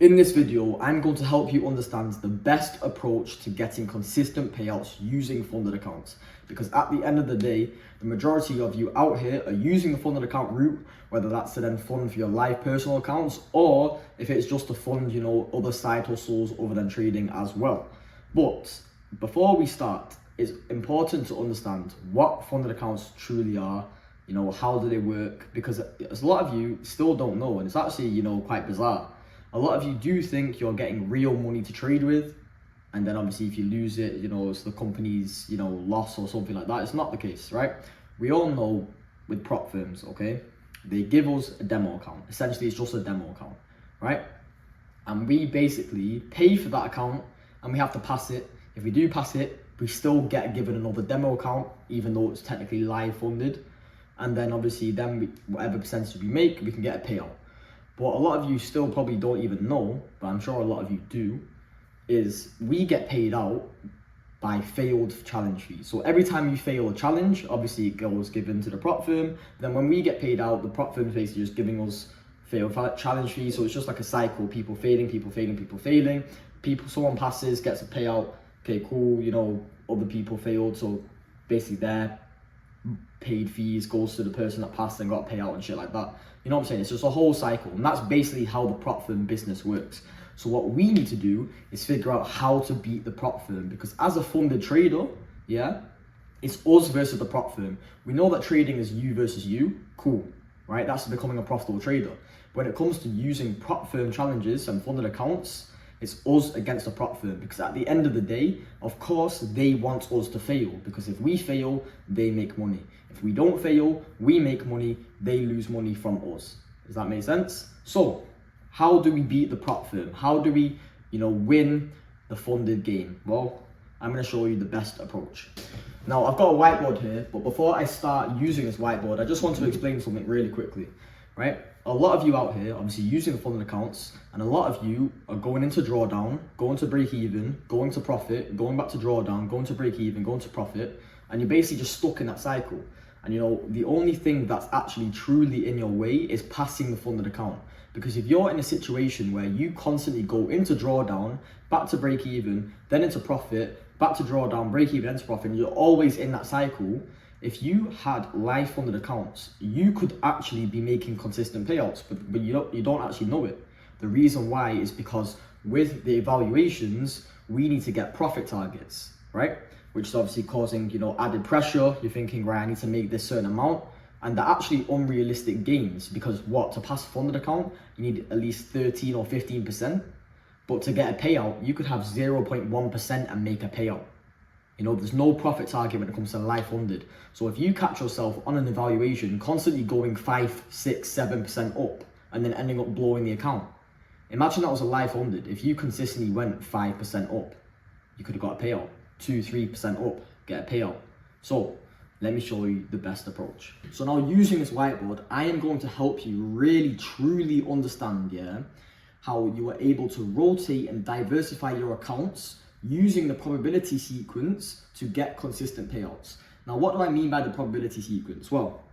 In this video, I'm going to help you understand the best approach to getting consistent payouts using funded accounts. Because at the end of the day, the majority of you out here are using the funded account route, whether that's to then fund for your live personal accounts, or if it's just to fund, other side hustles other than trading as well. But before we start, it's important to understand what funded accounts truly are, how do they work? Because a lot of you still don't know, and it's actually, quite bizarre. A lot of you do think you're getting real money to trade with, and then obviously if you lose it, it's the company's, loss or something like that. It's not the case, right? We all know with prop firms, okay, they give us a demo account. Essentially, it's just a demo account, right? And we basically pay for that account and we have to pass it. If we do pass it, we still get given another demo account, even though it's technically live funded. And then obviously whatever percentage we make, we can get a payout. What a lot of you still probably don't even know, but I'm sure a lot of you do, is we get paid out by failed challenge fees. So every time you fail a challenge, obviously it goes given to the prop firm. Then when we get paid out, the prop firm is basically just giving us failed challenge fees. So it's just like a cycle, people failing. Someone passes, gets a payout. Okay, cool, other people failed. So basically their paid fees goes to the person that passed and got a payout and shit like that. You know what I'm saying? It's just a whole cycle, and that's basically how the prop firm business works. So what we need to do is figure out how to beat the prop firm, because as a funded trader, it's us versus the prop firm. We know that trading is you versus you, cool, right? That's becoming a profitable trader. When it comes to using prop firm challenges and funded accounts, it's us against the prop firm, because at the end of the day, of course, they want us to fail, because if we fail, they make money. If we don't fail, we make money, they lose money from us. Does that make sense? So, how do we beat the prop firm? How do we, win the funded game? Well, I'm going to show you the best approach. Now, I've got a whiteboard here, but before I start using this whiteboard, I just want to explain something really quickly, right? A lot of you out here, obviously using the funded accounts, and a lot of you are going into drawdown, going to break even, going to profit, going back to drawdown, going to break even, going to profit, and you're basically just stuck in that cycle. And the only thing that's actually truly in your way is passing the funded account. Because if you're in a situation where you constantly go into drawdown, back to break even, then into profit, back to drawdown, break even, into profit, and you're always in that cycle, if you had live funded accounts, you could actually be making consistent payouts, but you don't actually know it. The reason why is because with the evaluations, we need to get profit targets, right? Which is obviously causing, added pressure. You're thinking, right, I need to make this certain amount. And they're actually unrealistic gains, because to pass a funded account, you need at least 13 or 15%. But to get a payout, you could have 0.1% and make a payout. There's no profit target when it comes to live funded. So if you catch yourself on an evaluation constantly going 5, 6, 7% up and then ending up blowing the account, imagine that was a live funded. If you consistently went 5% up, you could have got a payout. 2, 3% up, get a payout. So let me show you the best approach. So now, using this whiteboard, I am going to help you really truly understand how you are able to rotate and diversify your accounts using the probability sequence to get consistent payouts. Now, what do I mean by the probability sequence? Well,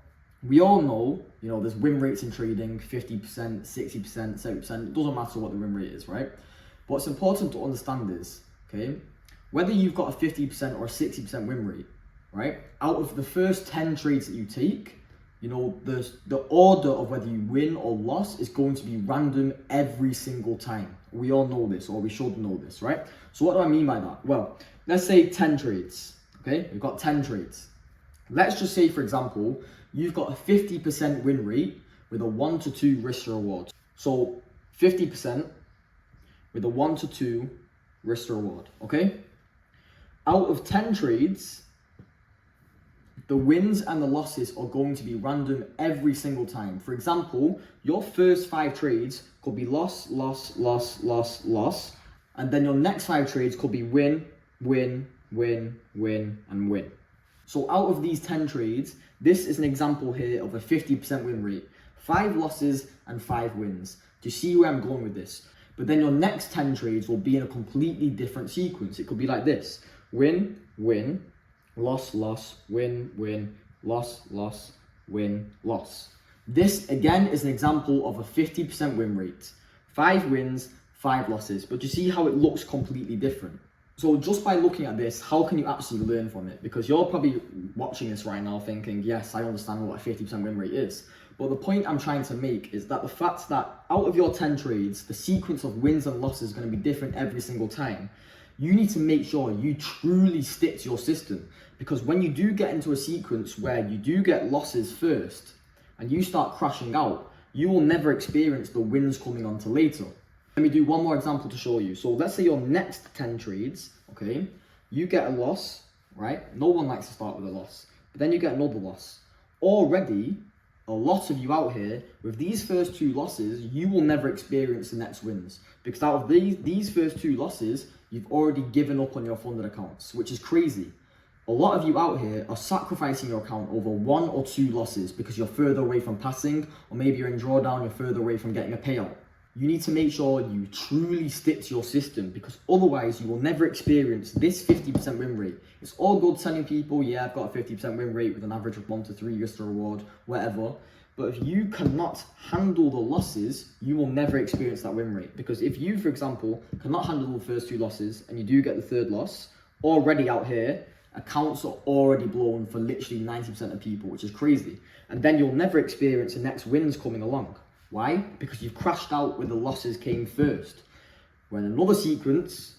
we all know, there's win rates in trading, 50%, 60%, 70%, it doesn't matter what the win rate is, right? What's important to understand is, okay, whether you've got a 50% or a 60% win rate, right? Out of the first 10 trades that you take, the order of whether you win or loss is going to be random every single time. We all know this, or we should know this, right? So what do I mean by that? Well, let's say 10 trades, okay? We've got 10 trades. Let's just say, for example, you've got a 50% win rate with a 1 to 2 risk to reward. So 50% with a 1 to 2 risk to reward, okay? Out of 10 trades, the wins and the losses are going to be random every single time. For example, your first 5 trades could be loss, loss, loss, loss, loss. And then your next 5 trades could be win, win, win, win, and win. So out of these 10 trades, this is an example here of a 50% win rate. 5 losses and 5 wins. Do you see where I'm going with this? But then your next 10 trades will be in a completely different sequence. It could be like this: win, win, loss, loss, win, win, loss, loss, win, loss. This again is an example of a 50% win rate. 5 wins, 5 losses. But you see how it looks completely different? So just by looking at this, how can you actually learn from it? Because you're probably watching this right now thinking, yes, I understand what a 50% win rate is. But the point I'm trying to make is that the fact that out of your 10 trades, the sequence of wins and losses is going to be different every single time. You need to make sure you truly stick to your system. Because when you do get into a sequence where you do get losses first and you start crashing out, you will never experience the wins coming on to later. Let me do one more example to show you. So let's say your next 10 trades, okay, you get a loss, right? No one likes to start with a loss, but then you get another loss. Already, a lot of you out here, with these first 2 losses, you will never experience the next wins. Because out of these first 2 losses, you've already given up on your funded accounts, which is crazy. A lot of you out here are sacrificing your account over 1 or 2 losses because you're further away from passing, or maybe you're in drawdown, you're further away from getting a payout. You need to make sure you truly stick to your system, because otherwise you will never experience this 50% win rate. It's all good telling people, yeah, I've got a 50% win rate with an average of 1 to 3 risk to reward, whatever. But if you cannot handle the losses, you will never experience that win rate. Because if you, for example, cannot handle the first 2 losses and you do get the 3rd loss, already out here, accounts are already blown for literally 90% of people, which is crazy. And then you'll never experience the next wins coming along. Why? Because you've crashed out where the losses came first. When another sequence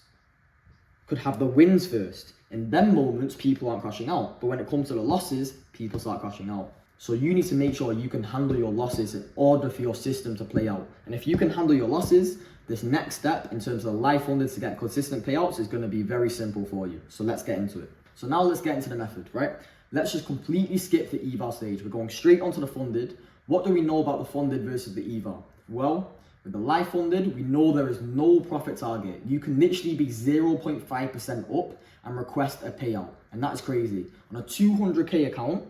could have the wins first. In them moments, people aren't crashing out. But when it comes to the losses, people start crashing out. So you need to make sure you can handle your losses in order for your system to play out. And if you can handle your losses, this next step in terms of live funded to get consistent payouts is going to be very simple for you. So let's get into it. So now let's get into the method, right? Let's just completely skip the eval stage. We're going straight onto the funded. What do we know about the funded versus the eval? Well, with the live funded, we know there is no profit target. You can literally be 0.5% up and request a payout. And that's crazy. On a 200K account,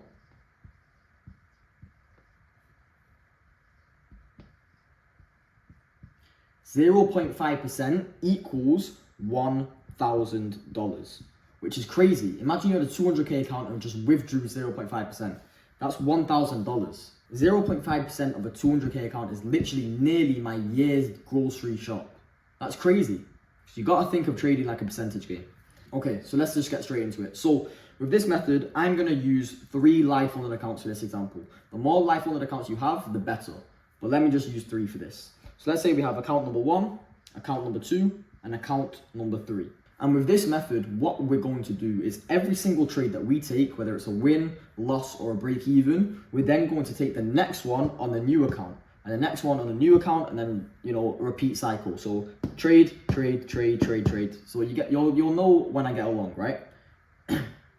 $0.5% equals $1,000, which is crazy. Imagine you had a 200K account and just withdrew 0.5%. That's $1,000. 0.5% of a 200K account is literally nearly my year's grocery shop. That's crazy. So you got to think of trading like a percentage game. Okay, so let's just get straight into it. So with this method, I'm going to use 3 live funded accounts for this example. The more live funded accounts you have, the better. But let me just use 3 for this. So let's say we have account number 1, account number 2, and account number 3. And with this method, what we're going to do is every single trade that we take, whether it's a win, loss, or a break even, we're then going to take the next one on the new account, and the next one on the new account, and then, you know, repeat cycle. So trade, trade, trade, trade, trade. So you'll know when I get along, right?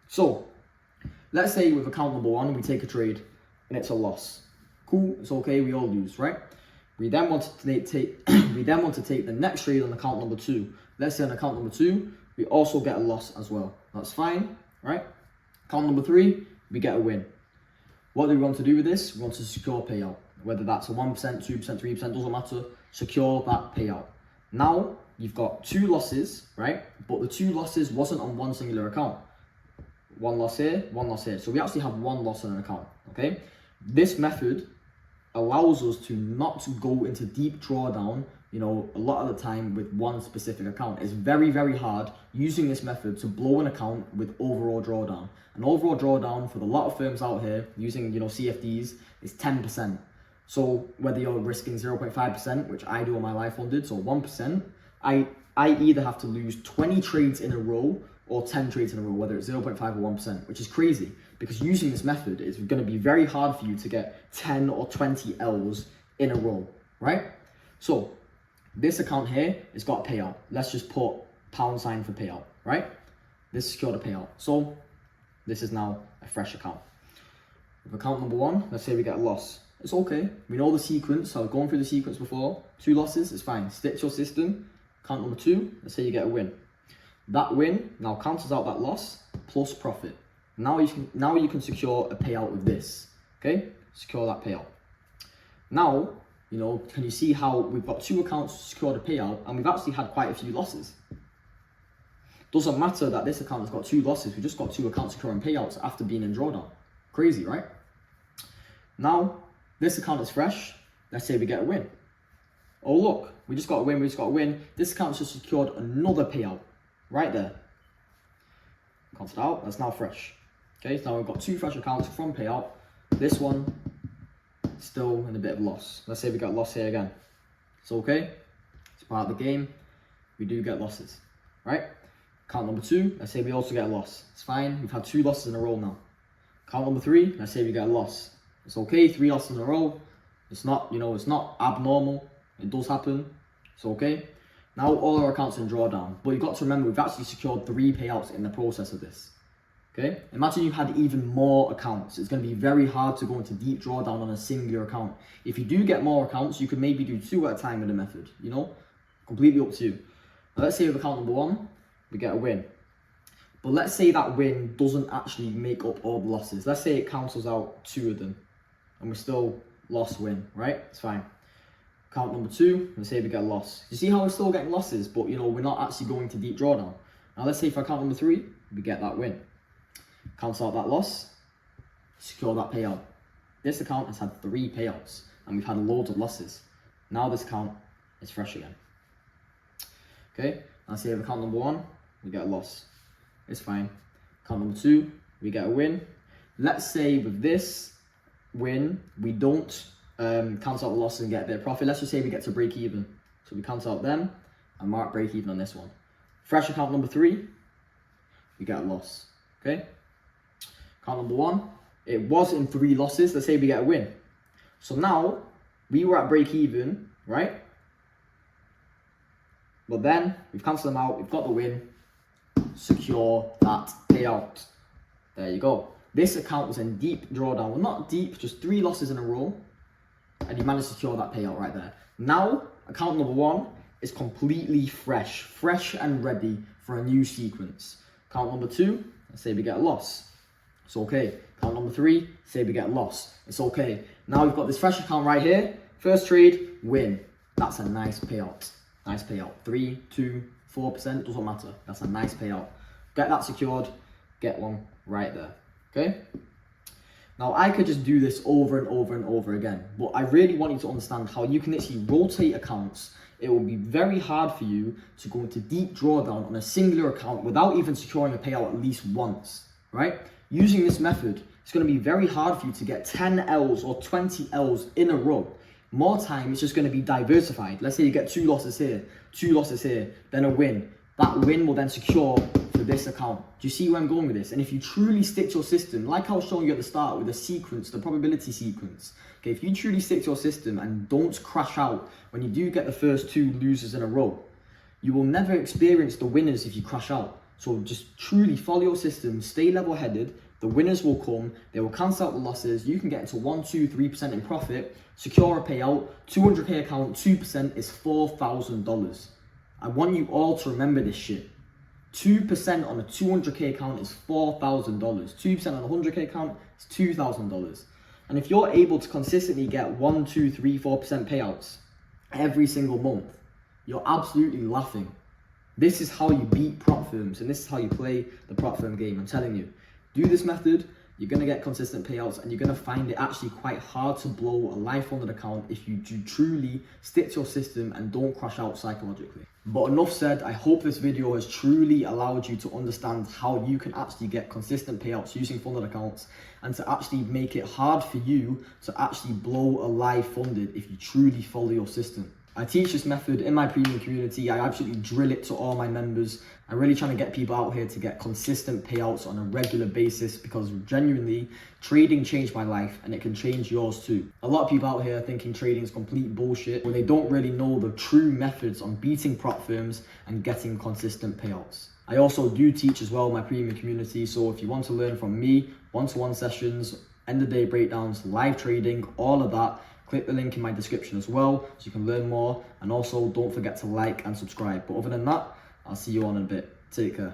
So let's say with account number 1, we take a trade and it's a loss. Cool, it's okay, we all lose, right? We then want to take the next trade on account number 2. Let's say on account number 2, we also get a loss as well. That's fine, right? Account number 3, we get a win. What do we want to do with this? We want to secure payout. Whether that's a 1%, 2%, 3%, doesn't matter. Secure that payout. Now, you've got 2 losses, right? But the 2 losses wasn't on one singular account. 1 loss here, 1 loss here. So we actually have 1 loss on an account, okay? This method allows us to not go into deep drawdown, you know, a lot of the time with one specific account. It's very, very hard using this method to blow an account with overall drawdown. An overall drawdown for a lot of firms out here using, you know, CFDs is 10%. So whether you're risking 0.5%, which I do on my live funded, so 1%, I either have to lose 20 trades in a row or 10 trades in a row, whether it's 0.5 or 1%, which is crazy. Because using this method, it's going to be very hard for you to get 10 or 20 L's in a row, right? So this account here has got a payout. Let's just put £sign for payout, right? This secured a payout. So this is now a fresh account. With account number 1, let's say we get a loss. It's okay. We know the sequence. So I've gone through the sequence before. 2 losses, it's fine. Stick to your system. Account number 2, let's say you get a win. That win now cancels out that loss plus profit. Now you can secure a payout with this, okay? Secure that payout. Now, you know, can you see how we've got 2 accounts secured a payout and we've actually had quite a few losses? Doesn't matter that this account has got 2 losses, we just got 2 accounts securing payouts after being in drawdown. Crazy, right? Now, this account is fresh. Let's say we get a win. Oh look, We just got to win. This account's just secured another payout right there. Cancelled out, that's now fresh. Okay, so now we've got 2 fresh accounts from payout. This one, still in a bit of loss. Let's say we got loss here again. It's okay, it's part of the game. We do get losses, right? Account number 2, let's say we also get a loss. It's fine, we've had 2 losses in a row now. Account number 3, let's say we get a loss. It's okay, 3 losses in a row. It's not, it's not abnormal. It does happen. It's okay. Now all our accounts in drawdown. But you've got to remember, we've actually secured 3 payouts in the process of this. Okay? Imagine you had even more accounts. It's going to be very hard to go into deep drawdown on a singular account. If you do get more accounts, you could maybe do 2 at a time with the method. Completely up to you. Now let's say with account number 1, we get a win. But let's say that win doesn't actually make up all the losses. Let's say it cancels out 2 of them. And we're still loss-win, right? It's fine. Account number 2, let's say we get a loss. You see how we're still getting losses, but we're not actually going to deep drawdown. Now let's say for account number 3, we get that win. Cancel out that loss, secure that payout. This account has had 3 payouts, and we've had loads of losses. Now this account is fresh again. Okay, let's say with account number 1, we get a loss. It's fine. Account number 2, we get a win. Let's say with this win, we don't cancel out the losses and get a bit of profit. Let's just say we get to break even. So we cancel out them and mark break even on this one. Fresh account number 3, we get a loss. Okay? Account number 1, it was in 3 losses. Let's say we get a win. So now we were at break even, right? But then we've cancelled them out, we've got the win, secure that payout. There you go. This account was in deep drawdown. Well, not deep, just 3 losses in a row. And you managed to secure that payout right there. Now, account number 1 is completely fresh and ready for a new sequence. Account number 2, let's say we get a loss. It's okay. Account number 3, say we get a loss. It's okay. Now we've got this fresh account right here. First trade, win. That's a nice payout. Nice payout. 3, 2, 4%, doesn't matter. That's a nice payout. Get that secured, get one right there. Okay? Now I could just do this over and over and over again, but I really want you to understand how you can actually rotate accounts. It will be very hard for you to go into deep drawdown on a singular account without even securing a payout at least once, right? Using this method, it's going to be very hard for you to get 10 L's or 20 L's in a row. More time, it's just going to be diversified. Let's say you get 2 losses here, 2 losses here, then a win. That win will then secure for this account. Do you see where I'm going with this? And if you truly stick to your system, like I was showing you at the start with the sequence, the probability sequence, okay, if you truly stick to your system and don't crash out when you do get the first 2 losers in a row, you will never experience the winners if you crash out. So just truly follow your system, stay level-headed, the winners will come, they will cancel out the losses, you can get into 1, 2, 3% in profit, secure a payout, 200k account, 2% is $4,000. I want you all to remember this shit. 2% on a 200k account is $4,000. 2% on a 100k account is $2,000. And if you're able to consistently get 1, 2, 3, 4% payouts every single month, you're absolutely laughing. This is how you beat prop firms, and this is how you play the prop firm game. I'm telling you, do this method, you're going to get consistent payouts, and you're going to find it actually quite hard to blow a live funded account if you do truly stick to your system and don't crash out psychologically. But enough said. I hope this video has truly allowed you to understand how you can actually get consistent payouts using funded accounts, and to actually make it hard for you to actually blow a live funded if you truly follow your system. I teach this method in my premium community. I absolutely drill it to all my members. I'm really trying to get people out here to get consistent payouts on a regular basis, because genuinely, trading changed my life and it can change yours too. A lot of people out here thinking trading is complete bullshit when they don't really know the true methods on beating prop firms and getting consistent payouts. I also do teach as well my premium community, so if you want to learn from me, one-to-one sessions, end of day breakdowns, live trading, all of that, click the link in my description as well so you can learn more. And also don't forget to like and subscribe. But other than that, I'll see you on in a bit. Take care.